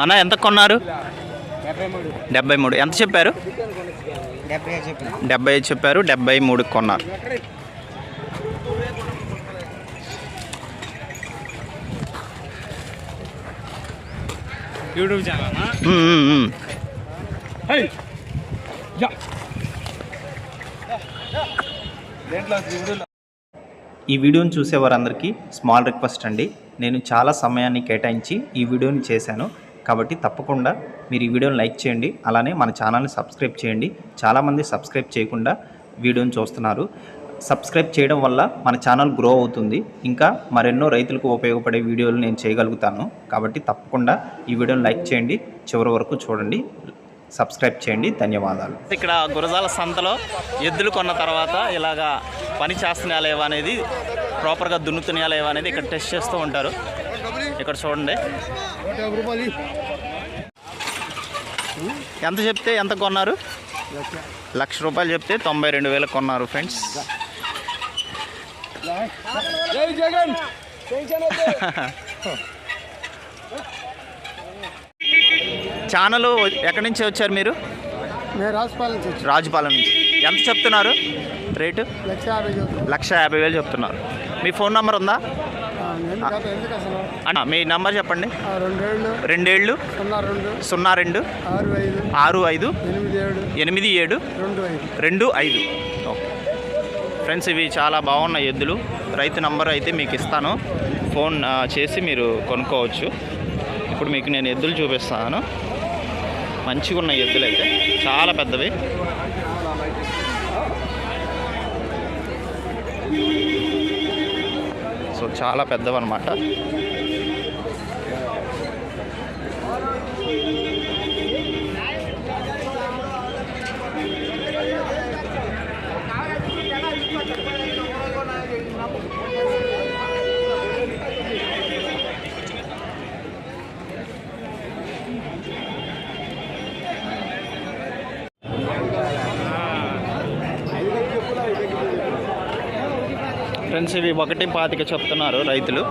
అన్న ఎంత కొన్నారు? 73. ఎంత చెప్పారు? 75 చెప్పారు. 73 కొన్నారు. యూట్యూబ్ ఛానల్ ఈ వీడియోని చూసేవారందరికీ స్మాల్ రిక్వెస్ట్ అండి. నేను చాలా సమయాన్ని కేటాయించి ఈ వీడియోని చేశాను కాబట్టి తప్పకుండా మీరు ఈ వీడియోని లైక్ చేయండి. అలానే మన ఛానల్ని సబ్స్క్రైబ్ చేయండి. చాలామంది సబ్స్క్రైబ్ చేయకుండా వీడియోని చూస్తున్నారు. సబ్స్క్రైబ్ చేయడం వల్ల మన ఛానల్ గ్రో అవుతుంది. ఇంకా మరెన్నో రైతులకు ఉపయోగపడే వీడియోలు నేను చేయగలుగుతాను. కాబట్టి తప్పకుండా ఈ వీడియోని లైక్ చేయండి, చివరి వరకు చూడండి, సబ్స్క్రైబ్ చేయండి. ధన్యవాదాలు. ఇక్కడ గురజాల సంతలో ఎద్దులు కొన్న తర్వాత ఇలాగా పని చేస్తున్నాయా లేవా అనేది, ప్రాపర్గా దున్నుతున్నాయా లేవా అనేది ఇక్కడ టెస్ట్ చేస్తూ ఉంటారు. ఇక్కడ చూడండి ఎంత చెప్తే ఎంత కొన్నారు? 1,00,000 రూపాయలు చెప్తే 92,000 కొన్నారు ఫ్రెండ్స్. ఛానల్ ఎక్కడి నుంచి వచ్చారు మీరు? రాజుపాలెం నుంచి. ఎంత చెప్తున్నారు రేటు? 1,50,000 చెప్తున్నారు. మీ ఫోన్ నెంబర్ ఉందా? మీ నెంబర్ చెప్పండి. 27 02 65 87 25. ఓకే ఫ్రెండ్స్, ఇవి చాలా బాగున్నాయి ఎద్దులు. రైతు నంబర్ అయితే మీకు ఇస్తాను, ఫోన్ చేసి మీరు కొనుక్కోవచ్చు. ఇప్పుడు మీకు నేను ఎద్దులు చూపిస్తాను. మంచిగా ఉన్నాయి ఎద్దులు అయితే, చాలా పెద్దవి. సో చాలా పెద్దవి అన్నమాట. ఫ్రెండ్స్, ఇవి 1.25 చెప్తున్నారు రైతులు.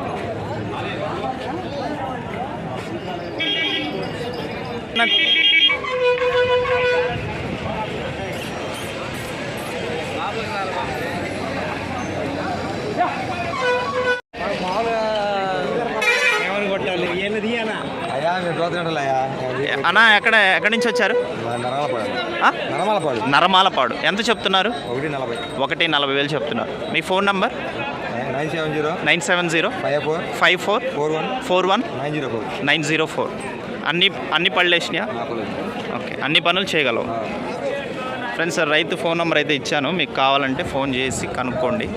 అన్నా ఎక్కడి నుంచి వచ్చారు? నరమాలపాడు. ఎంత చెప్తున్నారు? 1,40,000 చెప్తున్నారు. మీ ఫోన్ నంబర్? 970 54 41 904. అన్ని పళ్ళు వేసినాయా? ఓకే, అన్ని పనులు చేయగలవు. ఫ్రెండ్స్, రైతు ఫోన్ నెంబర్ అయితే ఇచ్చాను, మీకు కావాలంటే ఫోన్ చేసి కనుక్కోండి.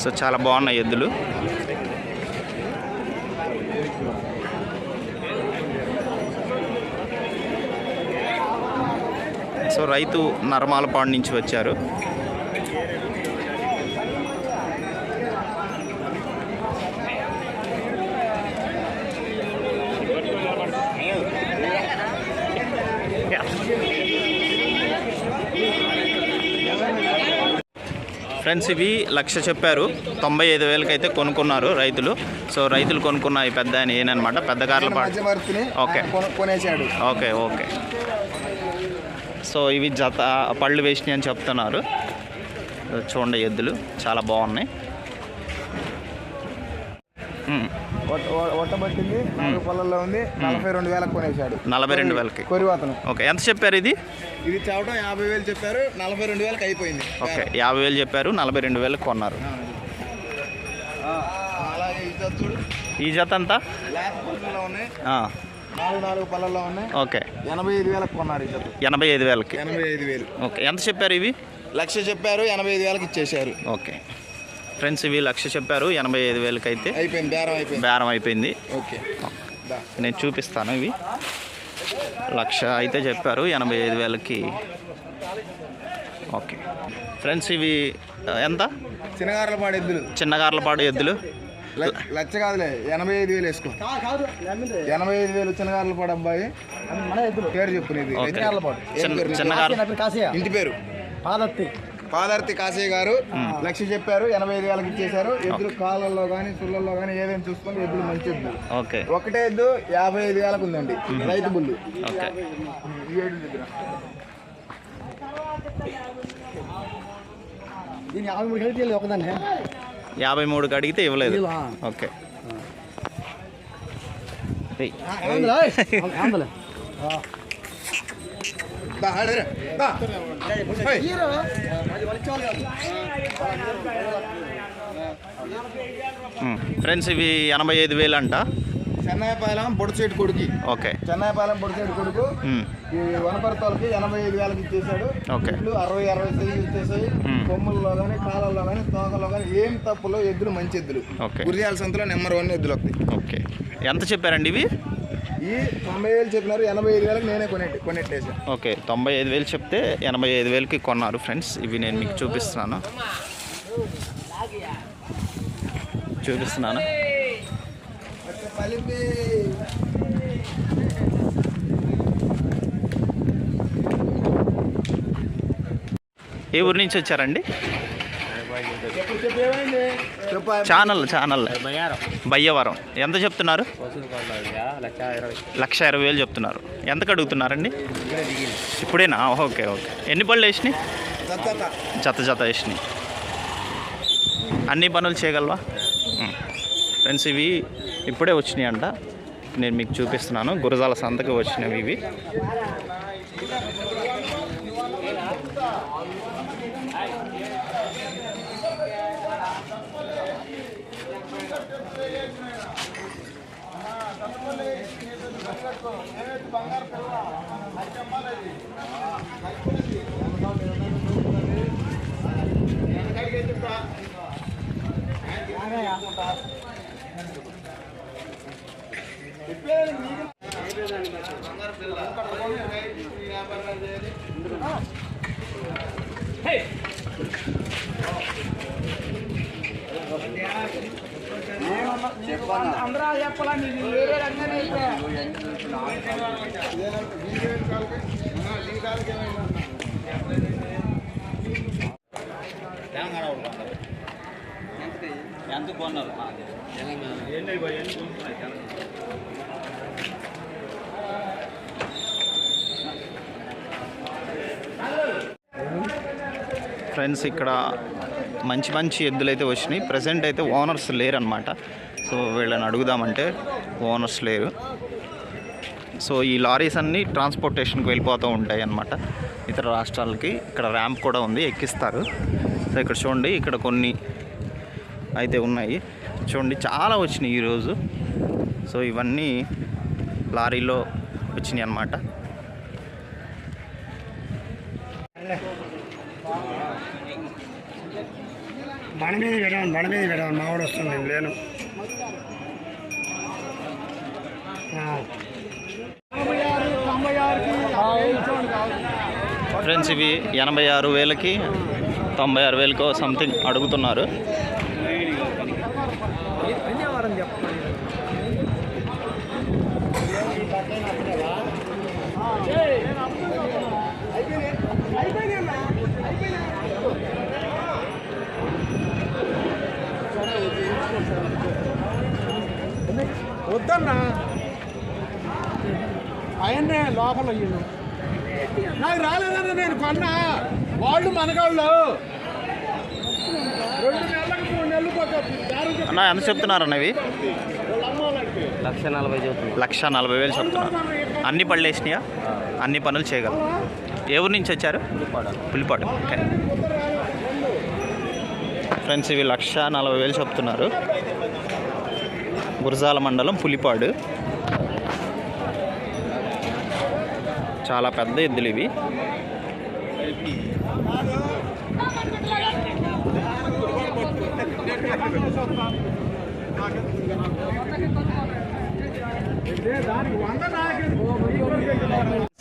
సో చాలా బాగున్నాయి ఎద్దులు. సో రైతు నరమాలపాడు నుంచి వచ్చారు. ఫ్రెండ్స్, ఇవి 1,00,000 చెప్పారు. 95,000 అయితే కొనుక్కున్నారు రైతులు. సో రైతులు కొనుక్కున్న ఈ పెద్ద ఆయన ఏనమాట, పెద్ద కార్లపాడు. Okay okay okay. సో ఇవి జత పళ్ళు వేసినాయి అని చెప్తున్నారు. చూడండి, ఎద్దులు చాలా బాగున్నాయి. ఒట్టబట్టింది 4 పళ్ళల్లో ఉంది. 42,000 కొనేసాడు. 42,000 కొరివాతను. ఓకే, ఎంత చెప్పారు ఇది? ఇది చావటం 50,000 చెప్పారు, 42,000 అయిపోయింది. ఓకే, 50,000 చెప్పారు, 42,000 కొన్నారు. అలాగే ఈ జత అంతా 4 పళ్ళల్లో ఉన్నాయి. ఓకే, 85,000 కొన్నారు. 85,000. 85,000. ఓకే, ఎంత చెప్పారు ఇవి? 1,00,000 చెప్పారు, 85,000 ఇచ్చేసారు. ఓకే ఫ్రెండ్స్, ఇవి 1,00,000 చెప్పారు, 85,000 అయితే బేరం అయిపోయింది. ఓకే, నేను చూపిస్తాను. ఇవి 1,00,000 అయితే చెప్పారు, 85,000కి. ఓకే ఫ్రెండ్స్, ఇవి ఎంత? చిన్నగార్లపాడు ఎద్దులు. 1,00,000 కాదులే, 85,000 వేసుకో. 85,000 చిన్నగార్లపాడు అబ్బాయి. పేరు చెప్పు. ఇంటి పేరు పాదార్తి కాశీ గారు లక్ష చెప్పారు, 85,000కి ఇచ్చేశారు. ఎద్దులు కాళ్ళల్లో కానీ సుళ్ళల్లో కానీ ఏదైనా చూసుకొని ఎద్దులు మంచి ఎద్దులు. ఓకే. ఒకటే ఎద్దు 55,000కి ఉందండి, రైతు బుల్లు. ఓకే. ఈ ఏడు దగ్గర దీన్ని 53 కలిపి ఒకదాన్ని 53కి అడిగితే ఇవ్వలేదు. ఓకే. ఫ్రెండ్స్ ఇవి 85,000 అంట. చెన్నైపాలెం బొడిచేటి కొడుకు. ఓకే. చెన్నైపాలెం బొడిచేటి కొడుకు ఈ వనపర్తోలకి 85,000కి ఇచ్చేసాడు. ఓకే. 60 సైజు ఇచ్చేసాయి. కొమ్ముల్లో కానీ కాళ్ళల్లో కానీ తోకల్లో కానీ ఏం తప్పులో ఎద్దులు మంచి ఎద్దులు. ఓకే. గురిజాల సంతలో నెంబర్ 1 ఎద్దులు ఒకటి. ఓకే. ఎంత చెప్పారండి ఇవి? ఈ 90,000 చెప్పినారు, 85,000కి నేనే కొనెట్టేసాను. ఓకే. 95,000 చెప్తే 85,000కి కొన్నారు ఫ్రెండ్స్. ఇవి నేను మీకు చూపిస్తున్నాను. ఏ ఊరి నుంచి వచ్చారండి? ఛానల్ బయ్యవరం. ఎంత చెప్తున్నారు? 1,20,000 చెప్తున్నారు. ఎంతకు అడుగుతున్నారండి? ఇప్పుడేనా? ఓకే. ఓకే. ఎన్ని పళ్ళు వేసినాయి? జత వేసినాయి. అన్ని పనులు చేయగలవా? ఫ్రెండ్స్ ఇవి ఇప్పుడే వచ్చినాయి అంట. నేను మీకు చూపిస్తున్నాను. గురజాల సంతకి వచ్చినవి ఇవి. అందరూ చెప్పాలా నీకు వేరే రంగానే ఎంత కొన్నారు? ఫ్రెండ్స్ ఇక్కడ మంచి ఎద్దులు అయితే వచ్చినాయి. ప్రజెంట్ అయితే ఓనర్స్ లేరనమాట. సో వీళ్ళని అడుగుదామంటే ఓనర్స్ లేరు. సో ఈ లారీస్ అన్నీ ట్రాన్స్పోర్టేషన్కి వెళ్ళిపోతూ ఉంటాయి అన్నమాట ఇతర రాష్ట్రాలకి. ఇక్కడ ర్యాంప్ కూడా ఉంది, ఎక్కిస్తారు. సో ఇక్కడ చూడండి, ఇక్కడ కొన్ని అయితే ఉన్నాయి చూడండి, చాలా వచ్చినాయి ఈరోజు. సో ఇవన్నీ లారీలో వచ్చినాయి అన్నమాట. బండి మీద పెట్టాను మావాడు వస్తుంది, నేను లేను. ఫ్రెండ్స్ ఇవి 86,000కి 96,000కో సంథింగ్ అడుగుతున్నారు. వద్దన్నా ఆయన్నే లోపల నాకు రాలేదన్నా, నేను కొన్నా. వాళ్ళు మనగాళ్ళు 2 నెలలకు 3 నెలలు అన్న ఎంత చెప్తున్నారు అన్నవి? 1,40,000 చెప్తున్నారు. అన్ని పళ్ళు వేసినాయా? అన్ని పనులు చేయగలరు. ఏ ఊరు నుంచి వచ్చారు? పులిపాడు. ఓకే ఫ్రెండ్స్ ఇవి 1,40,000 చెప్తున్నారు. గురజాల మండలం పులిపాడు. చాలా పెద్ద ఎద్దులు ఇవి.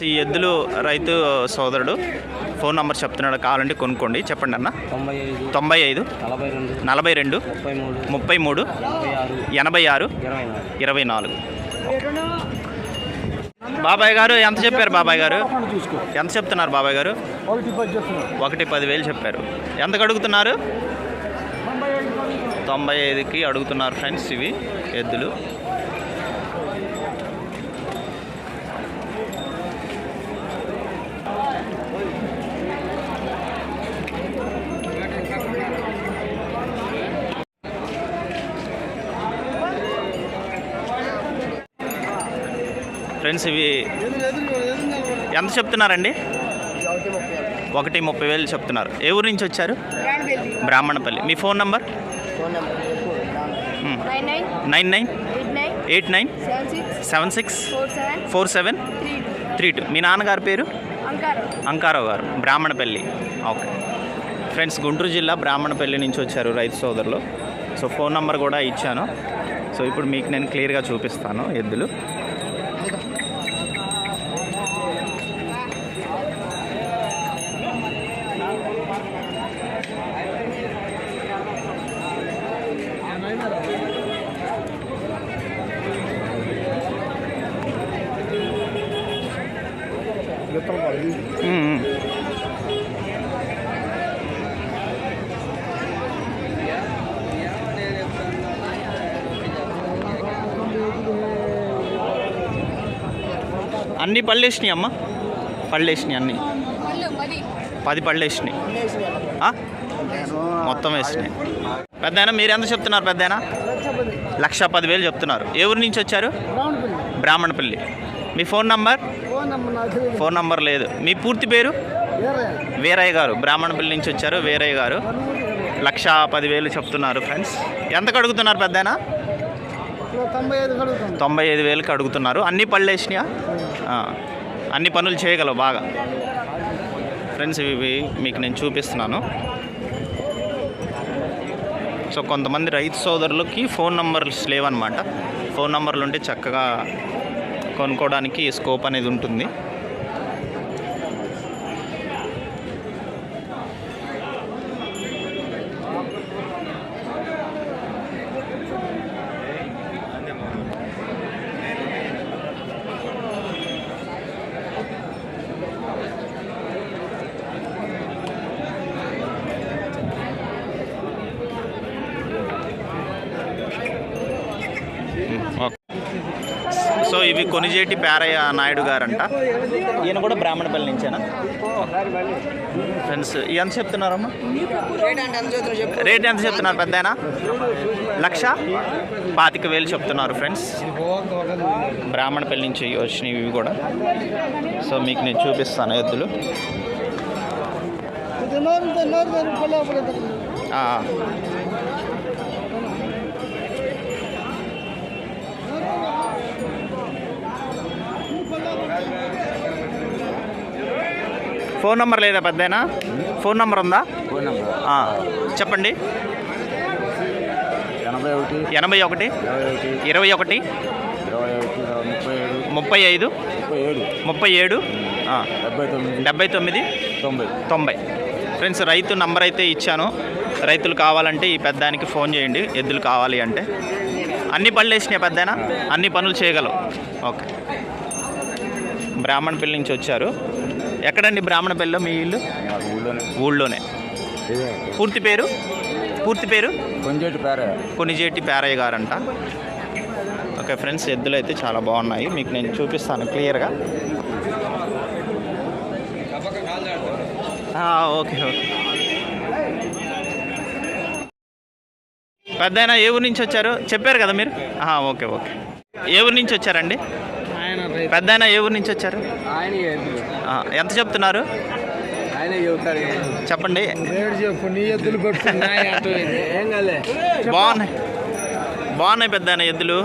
ఈ ఎద్దులు రైతు సోదరుడు ఫోన్ నంబర్ చెప్తున్నాడు, కావాలంటే కొనుక్కోండి. చెప్పండి అన్న. 95 42 33 86 24. బాబాయ్ గారు ఎంత చెప్పారు బాబాయ్ గారు? ఎంత చెప్తున్నారు బాబాయ్ గారు? 1,10,000 చెప్పారు. ఎంతకు అడుగుతున్నారు? 95కి అడుగుతున్నారు ఫ్రెండ్స్ ఇవి ఎద్దులు. ఫ్రెండ్స్ ఇవి ఎంత చెప్తున్నారండి? 1,30,000 చెప్తున్నారు. ఏ ఊరు నుంచి వచ్చారు? బ్రాహ్మణపల్లి. మీ ఫోన్ నంబర్? 998976474732. మీ నాన్నగారి పేరు? అంకారావు గారు, బ్రాహ్మణపల్లి. ఓకే ఫ్రెండ్స్, గుంటూరు జిల్లా బ్రాహ్మణపల్లి నుంచి వచ్చారు రైతు సోదరులు. సో ఫోన్ నంబర్ కూడా ఇచ్చాను. సో ఇప్పుడు మీకు నేను క్లియర్గా చూపిస్తాను ఎద్దులు. అన్నీ పళ్ళు వేసినాయి అమ్మ, పళ్ళు వేసినాయి అన్నీ. 10 పళ్ళు వేసినాయి మొత్తం వేసినాయి. పెద్దయినా మీరు ఎంత చెప్తున్నారు? పెద్దయినా 1,10,000 చెప్తున్నారు. ఏ ఊరి నుంచి వచ్చారు? బ్రాహ్మణపల్లి. మీ ఫోన్ నంబర్? ఫోన్ నంబర్ లేదు. మీ పూర్తి పేరు? వీరయ్య గారు, బ్రాహ్మణపల్లి నుంచి వచ్చారు వీరయ్య గారు. 1,10,000 చెప్తున్నారు ఫ్రెండ్స్. ఎంతకు అడుగుతున్నారు పెద్దయినా? 95,000కి అడుగుతున్నారు. అన్ని పళ్ళు వేసినాయా? అన్ని పనులు చేయగలవు బాగా. ఫ్రెండ్స్ ఇవి మీకు నేను చూపిస్తున్నాను. సో కొంతమంది రైతు సోదరులకి ఫోన్ నంబర్స్ లేవన్నమాట. ఫోన్ నంబర్లు ఉంటే చక్కగా కొనుక్కోవడానికి స్కోప్ అనేది ఉంటుంది. సో ఇవి కొనిజేటి పేరయ్య నాయుడు గారంట. ఈయన కూడా బ్రాహ్మణపల్లి నుంచేనా ఫ్రెండ్స్? ఎంత చెప్తున్నారమ్మా రేట్? ఎంత చెప్తున్నారు పెద్దయినా? 1,25,000 చెప్తున్నారు ఫ్రెండ్స్. బ్రాహ్మణపల్లి నుంచి వచ్చినవి ఇవి కూడా. సో మీకు నేను చూపిస్తాను ఎద్దులు. ఫోన్ నంబర్ లేదా పెద్దయినా? ఫోన్ నంబర్ ఉందా? చెప్పండి. 81 21 35 37 79 90. ఫ్రెండ్స్ రైతు నంబర్ అయితే ఇచ్చాను. రైతులు కావాలంటే ఈ పెద్దానికి ఫోన్ చేయండి ఎద్దులు కావాలి అంటే. అన్ని పళ్ళు వేసినాయి పెద్దయినా? అన్ని పనులు చేయగలవు. ఓకే. బ్రాహ్మణపల్లి నుంచి వచ్చారు. ఎక్కడండి బ్రాహ్మణపల్లిలో మీ ఇల్లు? ఊళ్ళోనే. పూర్తి పేరు? కొనిజేటి పేరయ్య గారంట. ఓకే ఫ్రెండ్స్, ఎద్దులు అయితే చాలా బాగున్నాయి. మీకు నేను చూపిస్తాను క్లియర్గా. Okay okay. పెద్దయినా ఏ ఊరు నుంచి వచ్చారు చెప్పారు కదా మీరు? Okay okay. ఏ ఊరు నుంచి వచ్చారండి పెద్దయినా? ఏ ఊరు నుంచి వచ్చారు? ఎంత చెప్తున్నారు చెప్పండి. బాగున్నాయి పెద్దయినా ఎద్దులు.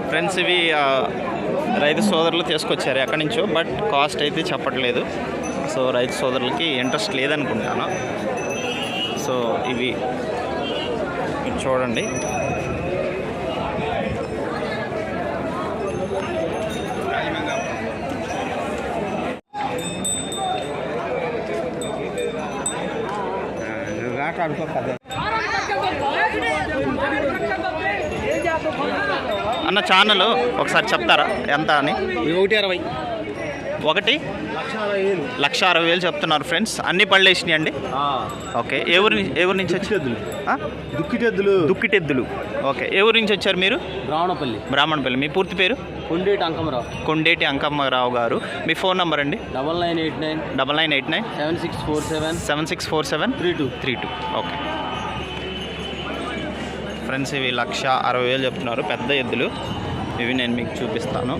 ఫ్రెండ్స్ ఇవి రైతు సోదరులు తీసుకొచ్చారు ఎక్కడి నుంచో, బట్ కాస్ట్ అయితే చెప్పట్లేదు. సో రైతు సోదరులకి ఇంట్రెస్ట్ లేదనుకుంటాను. సో ఇవి చూడండి. అన్న ఛానల్ ఒకసారి చెప్తారా ఎంత అని? 120. ఒకటి 1,60,000 చెప్తున్నారు ఫ్రెండ్స్. అన్ని పళ్ళు వేసినాయి అండి. ఓకే. ఏ ఊరి నుంచి వచ్చి? దుక్కిటెద్దులు. ఓకే. ఏ ఊరి నుంచి వచ్చారు మీరు? బ్రాహ్మణపల్లి. మీ పూర్తి పేరు? కొండేటి అంకమ్మరావు గారు. మీ ఫోన్ నంబర్ అండి? 9989 7647 32. ఓకే ఫ్రెండ్స్, ఇవి 1,60,000 చెప్తున్నారు. పెద్ద ఎద్దులు ఇవి. నేను మీకు చూపిస్తాను,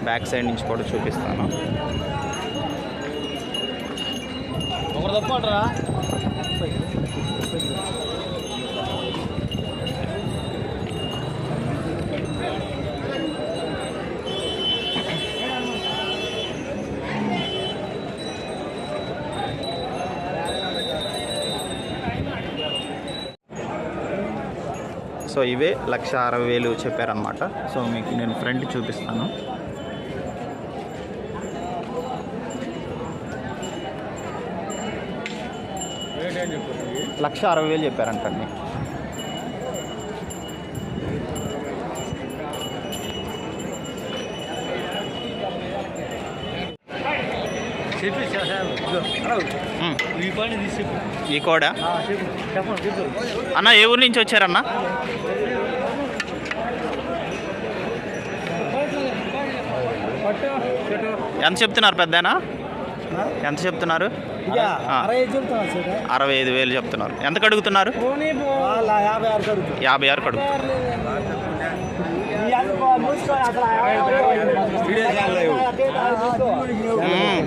బ్యాక్ సైడ్ నుంచి కూడా చూపిస్తాను. సో ఇవే 1,60,000 చెప్పారనమాట. సో మీకు నేను ఫ్రంట్ చూపిస్తాను. $1,60,000 చెప్పారంటండి. ఈ కోడా అన్న ఏ ఊరి నుంచి వచ్చారన్న? ఎంత చెప్తున్నారు పెద్దనా? ఎంత చెప్తున్నారు? 65,000 చెప్తున్నారు. ఎంతకు అడుగుతున్నారు? 56 అడుగుతున్నారు.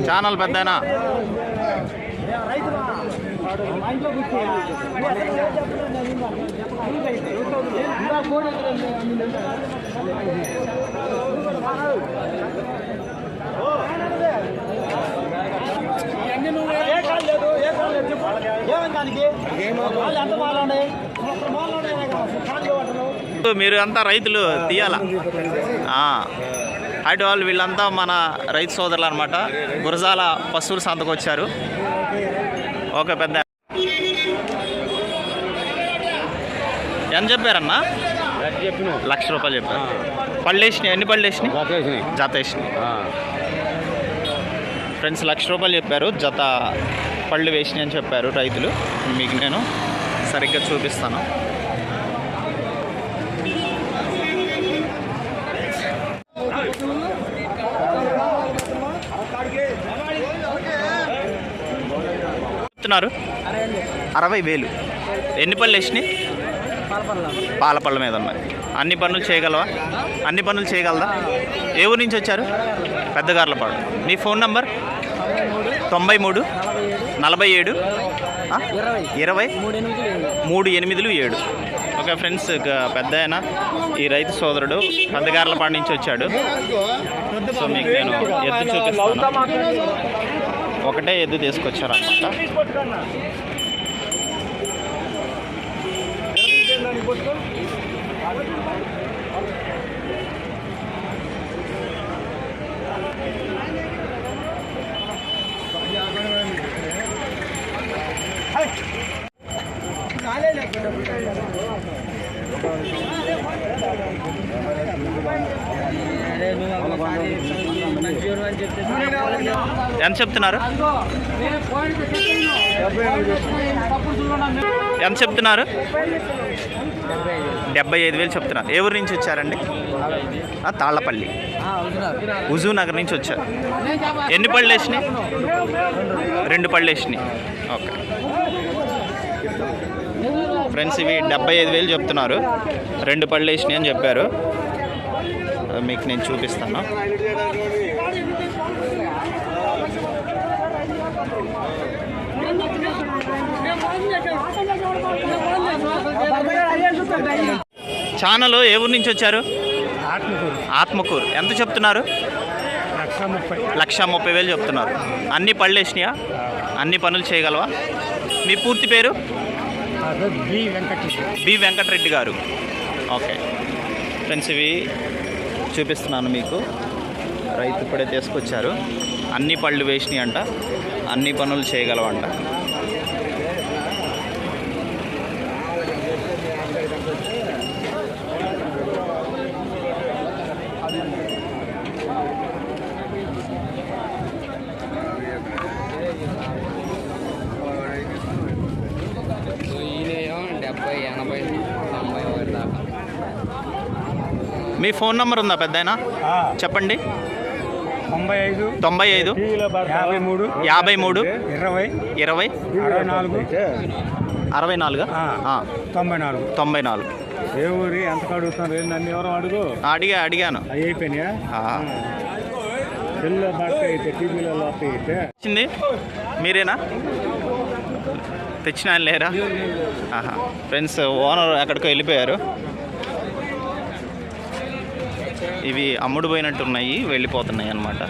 ఛానల్ పెద్దనా? మీరు అంతా రైతులు తీయాలా? అటు వాళ్ళు వీళ్ళంతా మన రైతు సోదరులు అనమాట. గురజాల పశువుల సంతకు వచ్చారు. ఓకే పెద్ద ఎంత చెప్పారన్నా? ₹1,00,000 చెప్పారు. పళ్ళు వేసినాయి. ఎన్ని పళ్ళు వేసినాయి? జత వేసినాయి. ఫ్రెండ్స్ ₹1,00,000 చెప్పారు. జత పళ్ళు వేసినాయి అని చెప్పారు రైతులు. మీకు నేను సరిగ్గా చూపిస్తాను. చెప్తున్నారు 60,000. ఎన్ని పళ్ళు వేసినాయి? పాలపళ్ళ మీద ఉన్నాయి. అన్ని పనులు చేయగలవా? అన్ని పనులు చేయగలదా? ఏ ఊరి నుంచి వచ్చారు? పెద్దగార్లపాడు. మీ ఫోన్ నంబర్? 93 47 20 387. ఓకే ఫ్రెండ్స్, పెద్ద ఆయన ఈ రైతు సోదరుడు పెద్దగార్లపాడు నుంచి వచ్చాడు. సో మీకు నేను ఎద్దు చూపిస్తాను. ఒకటే ఎద్దు తీసుకొచ్చారన్నమాట. ఎంత చెప్తున్నారు? ఎంత చెప్తున్నారు? 75,000 చెప్తున్నారు. ఏ ఊరి నుంచి వచ్చారండి? తాళ్ళపల్లి, హుజూర్ నగర్ నుంచి వచ్చారు. ఎన్ని పళ్ళు వేసినాయి? 2 పళ్ళు వేసినాయి. ఓకే ఫ్రెండ్స్, ఇవి 75,000 చెప్తున్నారు. 2 పళ్ళు వేసినాయి అని చెప్పారు. మీకు నేను చూపిస్తాను. ఛానల్ ఏ ఊరి నుంచి వచ్చారు? ఆత్మకూరు. ఎంత చెప్తున్నారు? 1,30,000 చెప్తున్నారు. అన్ని పళ్ళు వేసినాయా? అన్ని పనులు చేయగలవా? మీ పూర్తి పేరు? బి వెంకటరెడ్డి గారు. ఓకే ఫ్రెండ్స్, ఇవి చూపిస్తున్నాను మీకు. రైతు ఇప్పుడే తీసుకొచ్చారు. అన్ని పళ్ళు వేసినాయి అంట. అన్ని పనులు చేయగలవంట. మీ ఫోన్ నెంబర్ ఉందా పెద్దాయన? చెప్పండి. 95 95 53 53 20 20 64 64 94 94. ఏ ఊరి ఎంత అడుగుతున్నారు? నన్ను ఎవరు అడుగు. అడిగాను. అవి అయిపోయినాయా? సెల్లో బాగా అయితే టీవీలో అయితే వచ్చింది మీరేనా? తెచ్చిన ఆయన లేరా? ఫ్రెండ్స్, ఓనర్ ఎక్కడికో వెళ్ళిపోయారు. ఇవి అమ్ముడు పోయినట్టున్నాయి, వెళ్ళిపోతున్నాయి అన్నమాట.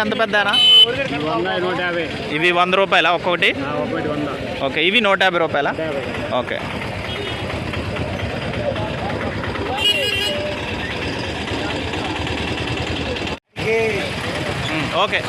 ఎంత పెద్దనా? ఇవి 100 రూపాయలా ఒక్కొక్కటి? ఓకే, ఇవి 150 రూపాయలా? ఓకే. ఓకే.